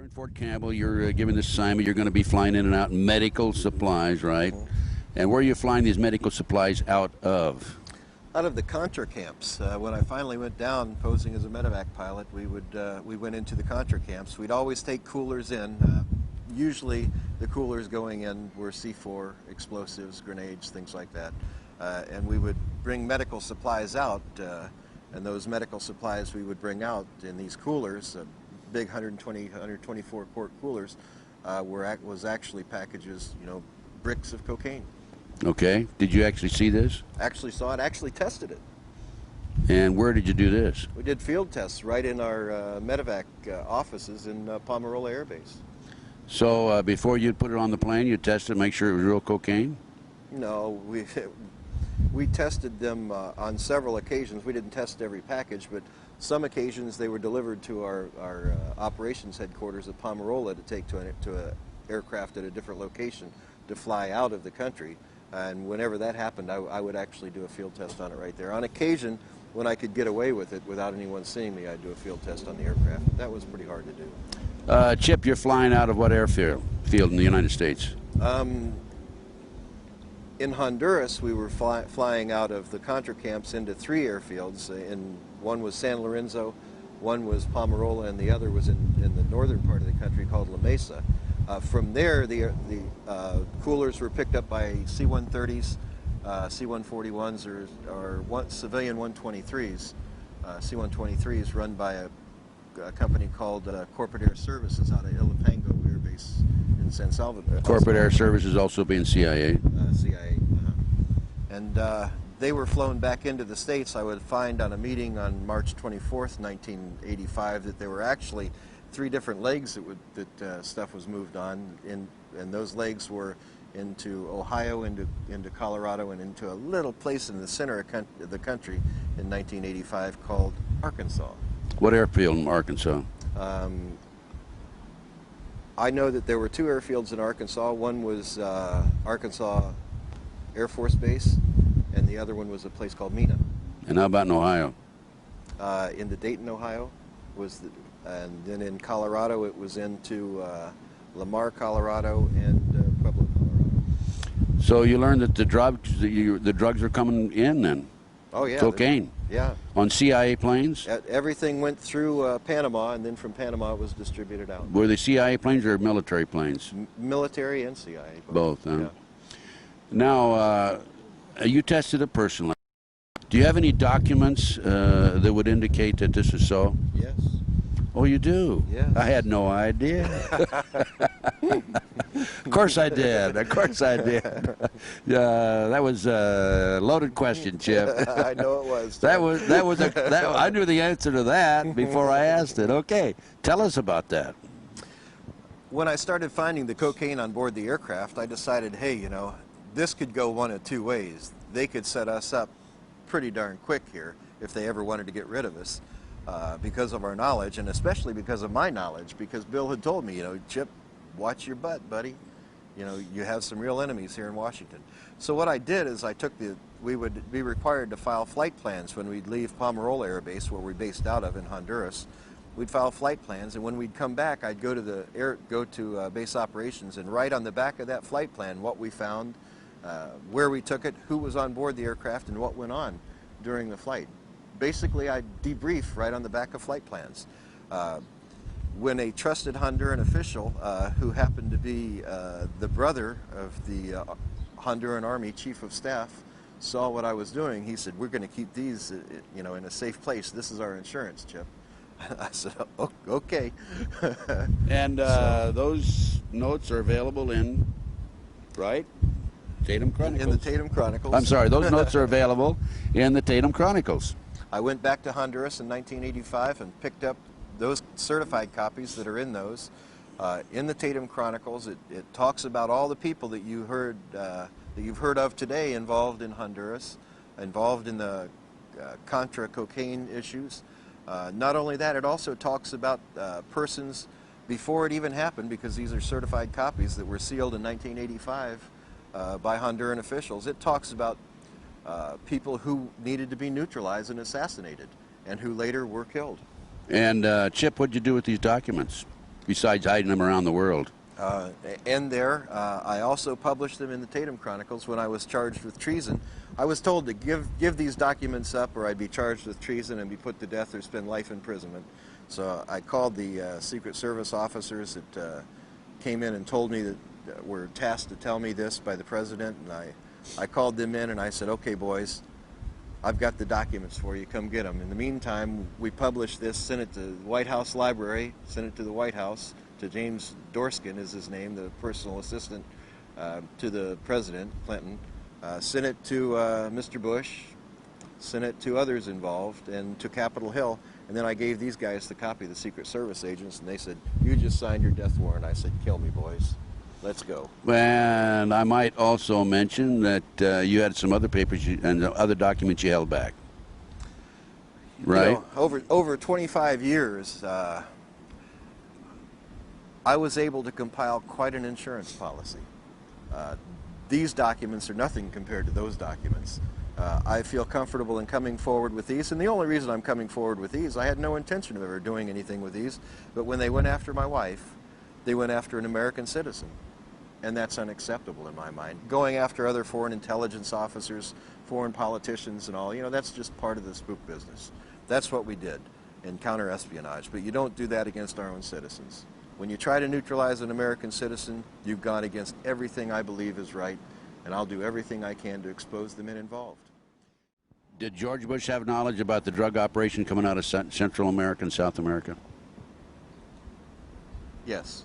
You're in Fort Campbell. You're given this assignment. You're going to be flying in and out medical supplies, right? And where are you flying these medical supplies out of? Out of the Contra camps. When I finally went down posing as a medevac pilot, we went into the Contra camps. We'd always take coolers in. Usually the coolers going in were C4, explosives, grenades, things like that. And we would bring medical supplies out, and those medical supplies we would bring out in these coolers, big 124 quart coolers, was actually packages, bricks of cocaine. Okay. Did you actually see this? Actually saw it, actually tested it. And where did you do this? We did field tests right in our medevac offices in Pomerola Air Base. So before you put it on the plane, you tested to make sure it was real cocaine? No, we tested them on several occasions. We didn't test every package, but some occasions they were delivered to our operations headquarters at Pomerola to take to an aircraft at a different location to fly out of the country. And whenever that happened, I would actually do a field test on it right there. On occasion, when I could get away with it without anyone seeing me, I'd do a field test on the aircraft. That was pretty hard to do. Chip, you're flying out of what airfield in the United States? In Honduras, we were flying out of the Contra camps into 3 airfields. One was San Lorenzo, one was Pomerola, and the other was in the northern part of the country called La Mesa. From there, the coolers were picked up by C-130s, C-141s, or civilian 123s. C-123s run by a company called Corporate Air Services out of Ilopango Air Base in San Salvador. Corporate Air Services also being CIA. CIA. And they were flown back into the States. I would find on a meeting on March 24th, 1985, that there were actually 3 different legs that stuff was moved on, and those legs were into Ohio, into Colorado, and into a little place in the center of the country in 1985 called Arkansas. What airfield in Arkansas? I know that there were 2 airfields in Arkansas. One was Arkansas Air Force Base, and the other one was a place called Mena. And how about in Ohio? In the Dayton, Ohio, and then in Colorado, it was into Lamar, Colorado, and Pueblo, Colorado. So you learned that the drugs are coming in then? Oh yeah. Cocaine? Yeah. On CIA planes? Everything went through Panama, and then from Panama it was distributed out. Were they CIA planes or military planes? Military and CIA. Both, huh? Yeah. Now, you tested it personally. Do you have any documents that would indicate that this is so? Yes. Oh, you do? Yes. I had no idea. Of course I did. Of course I did. That was a loaded question, Chip. I know it was. I knew the answer to that before I asked it. Okay, tell us about that. When I started finding the cocaine on board the aircraft, I decided, hey, this could go one of 2 ways. They could set us up pretty darn quick here if they ever wanted to get rid of us. Because of our knowledge, and especially because of my knowledge, because Bill had told me, Chip, watch your butt, buddy. You have some real enemies here in Washington. So what I did is we would be required to file flight plans when we'd leave Pomerola Air Base, where we based out of in Honduras. We'd file flight plans, and when we'd come back, I'd go to base operations and write on the back of that flight plan what we found, where we took it, who was on board the aircraft, and what went on during the flight. Basically, I debrief right on the back of flight plans. When a trusted Honduran official, who happened to be the brother of the Honduran Army Chief of Staff, saw what I was doing, he said, "We're going to keep these, in a safe place. This is our insurance, Chip." I said, "Oh, okay." And those notes are available in, right? Tatum Chronicles. In the Tatum Chronicles. I'm sorry, those notes are available in the Tatum Chronicles. I went back to Honduras in 1985 and picked up those certified copies that are in those. In the Tatum Chronicles, it talks about all the people that you've heard of today involved in Honduras, involved in the Contra cocaine issues. Not only that, it also talks about persons before it even happened, because these are certified copies that were sealed in 1985 by Honduran officials. It talks about people who needed to be neutralized and assassinated, and who later were killed. And Chip, what'd you do with these documents? besides hiding them around the world? And there, I also published them in the Tatum Chronicles when I was charged with treason. I was told to give these documents up or I'd be charged with treason and be put to death or spend life imprisonment. So I called the Secret Service officers that came in and told me that were tasked to tell me this by the president, and I called them in and I said, okay boys, I've got the documents for you, come get them. In the meantime, we published this, sent it to the White House Library, sent it to the White House, to James Dorskin is his name, the personal assistant to the president, Clinton, sent it to Mr. Bush, sent it to others involved, and to Capitol Hill. And then I gave these guys the copy of the Secret Service agents, and they said, you just signed your death warrant. I said, kill me, boys. Let's go. And I might also mention that you had some other papers and other documents you held back, right? You know, over 25 years, I was able to compile quite an insurance policy. These documents are nothing compared to those documents. I feel comfortable in coming forward with these, and the only reason I'm coming forward with these, I had no intention of ever doing anything with these, but when they went after my wife, they went after an American citizen, and that's unacceptable in my mind. Going after other foreign intelligence officers, foreign politicians and all, you know, that's just part of the spook business. That's what we did in counter-espionage, but you don't do that against our own citizens. When you try to neutralize an American citizen, you've gone against everything I believe is right, and I'll do everything I can to expose the men involved. Did George Bush have knowledge about the drug operation coming out of Central America and South America? Yes.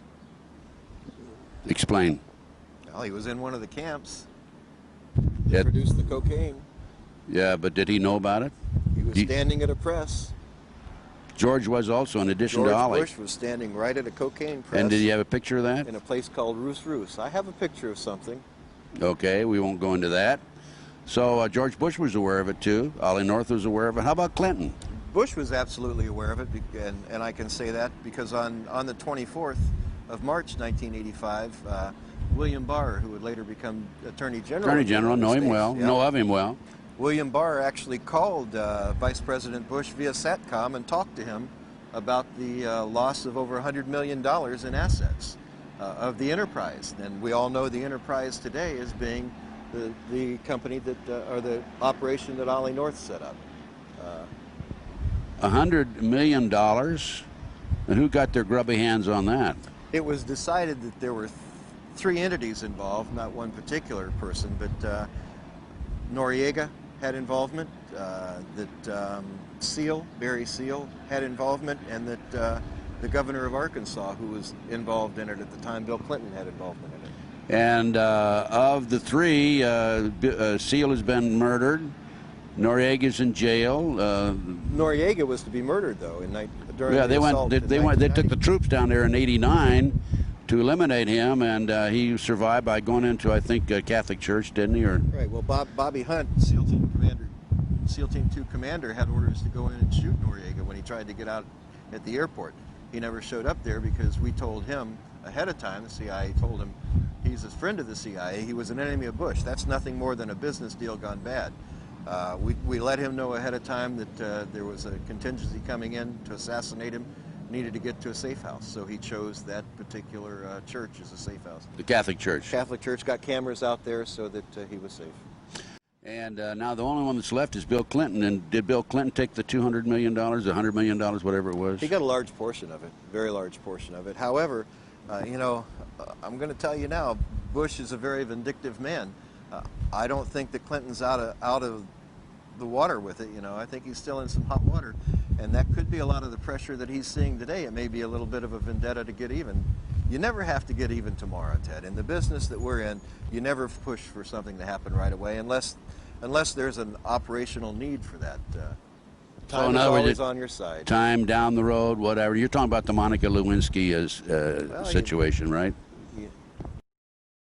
Explain. Well, he was in one of the camps. He produced the cocaine. Yeah, but did he know about it? He was standing at a press. George was also, in addition to Ollie. George Bush was standing right at a cocaine press. And did you have a picture of that? In a place called Roos Roos. I have a picture of something. Okay, we won't go into that. So George Bush was aware of it too. Ollie North was aware of it. How about Clinton? Bush was absolutely aware of it, and I can say that because on the 24th of March 1985, William Barr, who would later become Attorney General. Attorney General, know him well, know of him well. William Barr actually called Vice President Bush via SATCOM and talked to him about the loss of over $100 million in assets of the enterprise. And we all know the enterprise today as being the company that, or the operation that Ollie North set up. $100 million? And who got their grubby hands on that? It was decided that there were three entities involved, not one particular person, but Noriega had involvement, that Barry Seal had involvement, and that the governor of Arkansas, who was involved in it at the time, Bill Clinton, had involvement in it. And of the three, Seal has been murdered. Noriega's in jail. Noriega was to be murdered, though, during yeah, the assault. They took the troops down there in '89 to eliminate him, and he survived by going into, I think, a Catholic church, didn't he? Or right. Well, Bobby Hunt, SEAL Team 2 commander, had orders to go in and shoot Noriega when he tried to get out at the airport. He never showed up there because we told him ahead of time. The CIA told him he's a friend of the CIA. He was an enemy of Bush. That's nothing more than a business deal gone bad. We let him know ahead of time that there was a contingency coming in to assassinate him, needed to get to a safe house. So he chose that particular church as a safe house. the Catholic Church. Catholic Church got cameras out there so that he was safe. And now the only one that's left is Bill Clinton. And did Bill Clinton take the $200 million, the $100 million, whatever it was? He got a large portion of it, very large portion of it. However, you know, I'm going to tell you now, Bush is a very vindictive man. I don't think that Clinton's out of the water with it. You know, I think he's still in some hot water, and that could be a lot of the pressure that he's seeing today. It may be a little bit of a vendetta to get even. You never have to get even tomorrow, Ted. In the business that we're in, you never push for something to happen right away unless there's an operational need for that. Time is always on your side. Time down the road, whatever. You're talking about the Monica Lewinsky situation, right?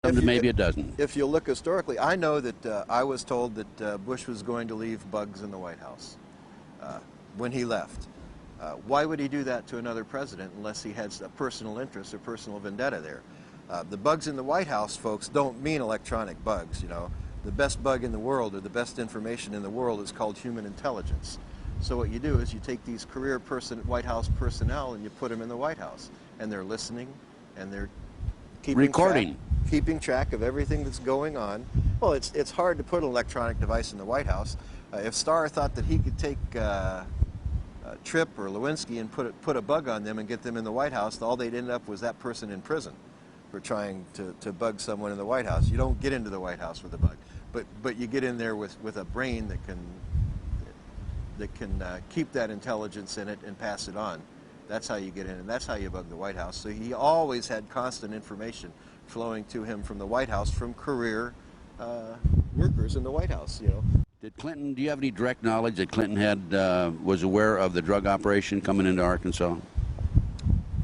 Maybe it doesn't. If you look historically, I know that I was told that Bush was going to leave bugs in the White House when he left. Why would he do that to another president unless he had a personal interest or personal vendetta there? The bugs in the White House, folks, don't mean electronic bugs. You know, the best bug in the world or the best information in the world is called human intelligence. So what you do is you take these career White House personnel and you put them in the White House. and they're listening, and they're keeping track of everything that's going on. Well, it's hard to put an electronic device in the White House. If Starr thought that he could take Tripp or Lewinsky and put a bug on them and get them in the White House, all they'd end up was that person in prison for trying to bug someone in the White House. You don't get into the White House with a bug, but you get in there with a brain that can keep that intelligence in it and pass it on. That's how you get in, and that's how you bug the White House. So he always had constant information flowing to him from the White House from career workers in the White House. Did Clinton? Do you have any direct knowledge that Clinton was aware of the drug operation coming into Arkansas?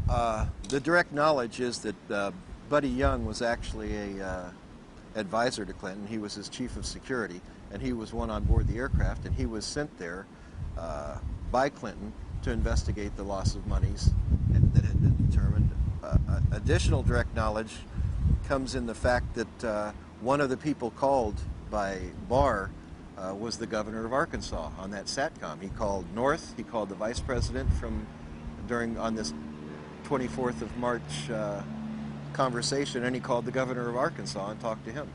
The direct knowledge is that Buddy Young was actually a advisor to Clinton. He was his chief of security, and he was one on board the aircraft, and he was sent there by Clinton to investigate the loss of monies that had been determined. Additional direct knowledge comes in the fact that one of the people called by Barr was the governor of Arkansas on that SATCOM. He called North, he called the vice president on this 24th of March conversation, and he called the governor of Arkansas and talked to him.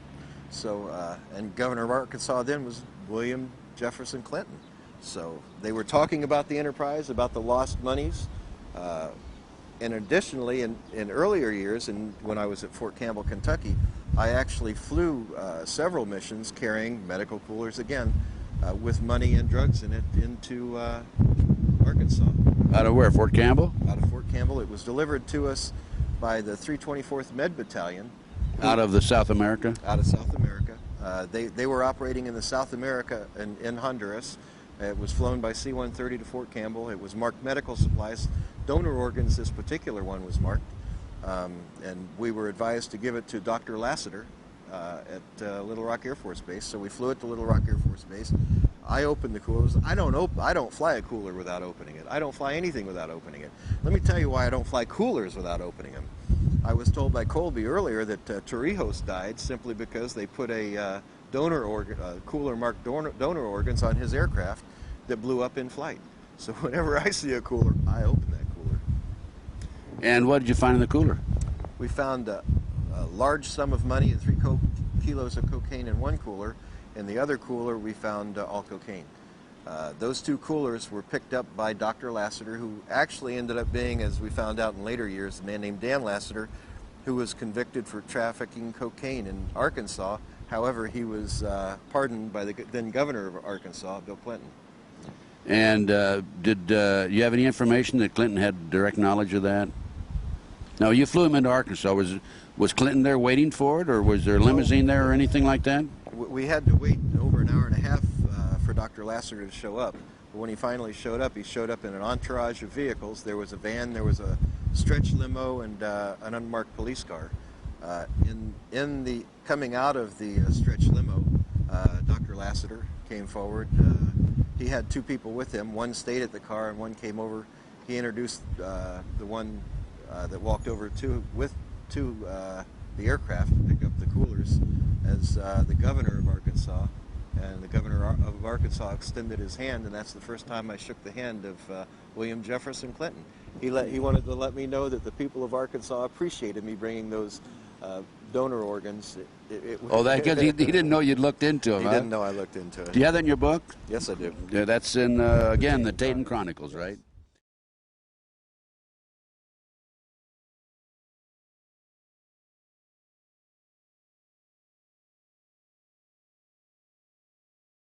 So, and governor of Arkansas then was William Jefferson Clinton. So they were talking about the enterprise, about the lost monies. And additionally, in earlier years, and when I was at Fort Campbell, Kentucky, I actually flew several missions carrying medical coolers again with money and drugs in it into Arkansas. Out of where? Fort Campbell? Out of Fort Campbell. It was delivered to us by the 324th Med Battalion. Out of the South America? Out of South America. They were operating in the South America in Honduras. It was flown by C-130 to Fort Campbell. It was marked medical supplies. Donor organs, this particular one was marked. And we were advised to give it to Dr. Lassiter at Little Rock Air Force Base. So we flew it to Little Rock Air Force Base. I opened the coolers. I don't fly a cooler without opening it. I don't fly anything without opening it. Let me tell you why I don't fly coolers without opening them. I was told by Colby earlier that Torrijos died simply because they put a cooler marked donor organs on his aircraft that blew up in flight. So whenever I see a cooler, I open that cooler. And what did you find in the cooler? We found a large sum of money and 3 kilos of cocaine in one cooler. In the other cooler, we found all cocaine. Those 2 coolers were picked up by Dr. Lassiter, who actually ended up being, as we found out in later years, a man named Dan Lassiter, who was convicted for trafficking cocaine in Arkansas. However, he was pardoned by the then governor of Arkansas, Bill Clinton. And did you have any information that Clinton had direct knowledge of that? Now, you flew him into Arkansas. Was Clinton there waiting for it, or was there a limousine there or anything like that? We had to wait over an hour and a half for Dr. Lassiter to show up. But when he finally showed up, he showed up in an entourage of vehicles. There was a van, there was a stretch limo, and an unmarked police car. In the coming out of the stretch limo, Dr. Lassiter came forward. He had 2 people with him. One stayed at the car, and one came over. He introduced the one that walked over to the aircraft to pick up the coolers as the governor of Arkansas. And the governor of Arkansas extended his hand, and that's the first time I shook the hand of William Jefferson Clinton. He wanted to let me know that the people of Arkansas appreciated me bringing those donor organs. That good. He didn't know you'd looked into them. He didn't know I looked into it. Do you have that in your book? Yes, I do. Yeah, that's in again the Dayton Chronicles, right?